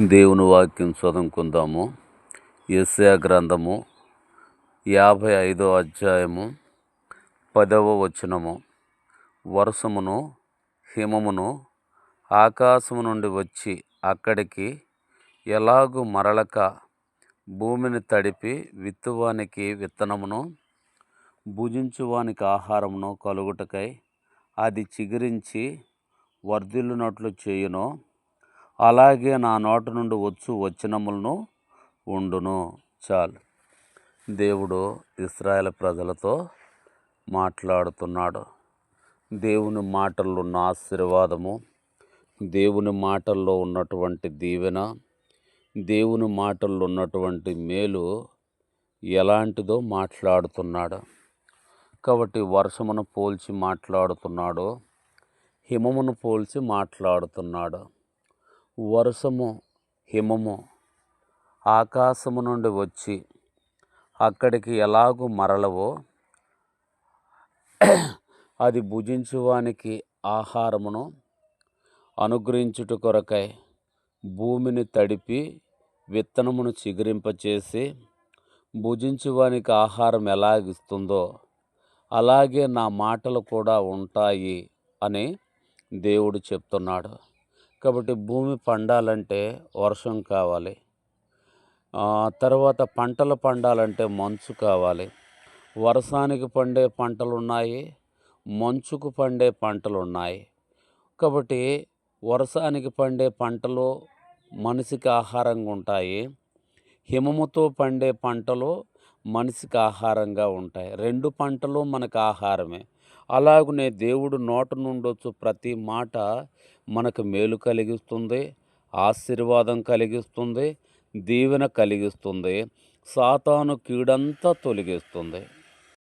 దేవుని వాక్యం చదువుకుందాము. యెషయా గ్రంథము 55వ అధ్యాయము 10వ వచనము. వర్షమును హిమమును ఆకాశము నుండి వచ్చి అక్కడికి ఎలాగూ మరలక భూమిని తడిపి విత్తువానికి విత్తనమును భుజించువానికి ఆహారమును కలుగుటకై అది చిగురించి వర్ధిల్లునట్లు చేయునో, అలాగే నా నోటి నుండి వచ్చు వచనములను ఉండును. చాలు. దేవుడు ఇశ్రాయేలు ప్రజలతో మాట్లాడుతున్నాడు. దేవుని మాటల్లో ఉన్న ఆశీర్వాదము, దేవుని మాటల్లో ఉన్నటువంటి దీవెన, దేవుని మాటల్లో ఉన్నటువంటి మేలు ఎలాంటిదో మాట్లాడుతున్నాడు. కాబట్టి వర్షమును పోల్చి మాట్లాడుతున్నాడు, హిమమును పోల్చి మాట్లాడుతున్నాడు. వర్షము హిమము ఆకాశము నుండి వచ్చి అక్కడికి ఎలాగూ మరలవో, అది భుజించువానికి ఆహారమును అనుగ్రహించుట కొరకై భూమిని తడిపి విత్తనమును చిగురింపచేసి భుజించువానికి ఆహారం ఎలాగిస్తుందో అలాగే నా మాటలు కూడా ఉంటాయి అని దేవుడు చెప్తున్నాడు. కాబట్టి భూమి పండాలంటే వర్షం కావాలి, తర్వాత పంటలు పండాలంటే మంచు కావాలి. వర్షానికి పండే పంటలు ఉన్నాయి, మంచుకు పండే పంటలు ఉన్నాయి. కాబట్టి వర్షానికి పండే పంటలు మనిషికి ఆహారంగా ఉంటాయి, హిమముతో పండే పంటలు మనిషికి ఆహారంగా ఉంటాయి. రెండు పంటలు మనకు ఆహారమే. అలాగనే దేవుడు నోట నుండొచ్చు ప్రతి మాట మనకు మేలు కలిగిస్తుంది, ఆశీర్వాదం కలిగిస్తుంది, దీవెన కలిగిస్తుంది, సాతాను కీడంతా తొలగిస్తుంది.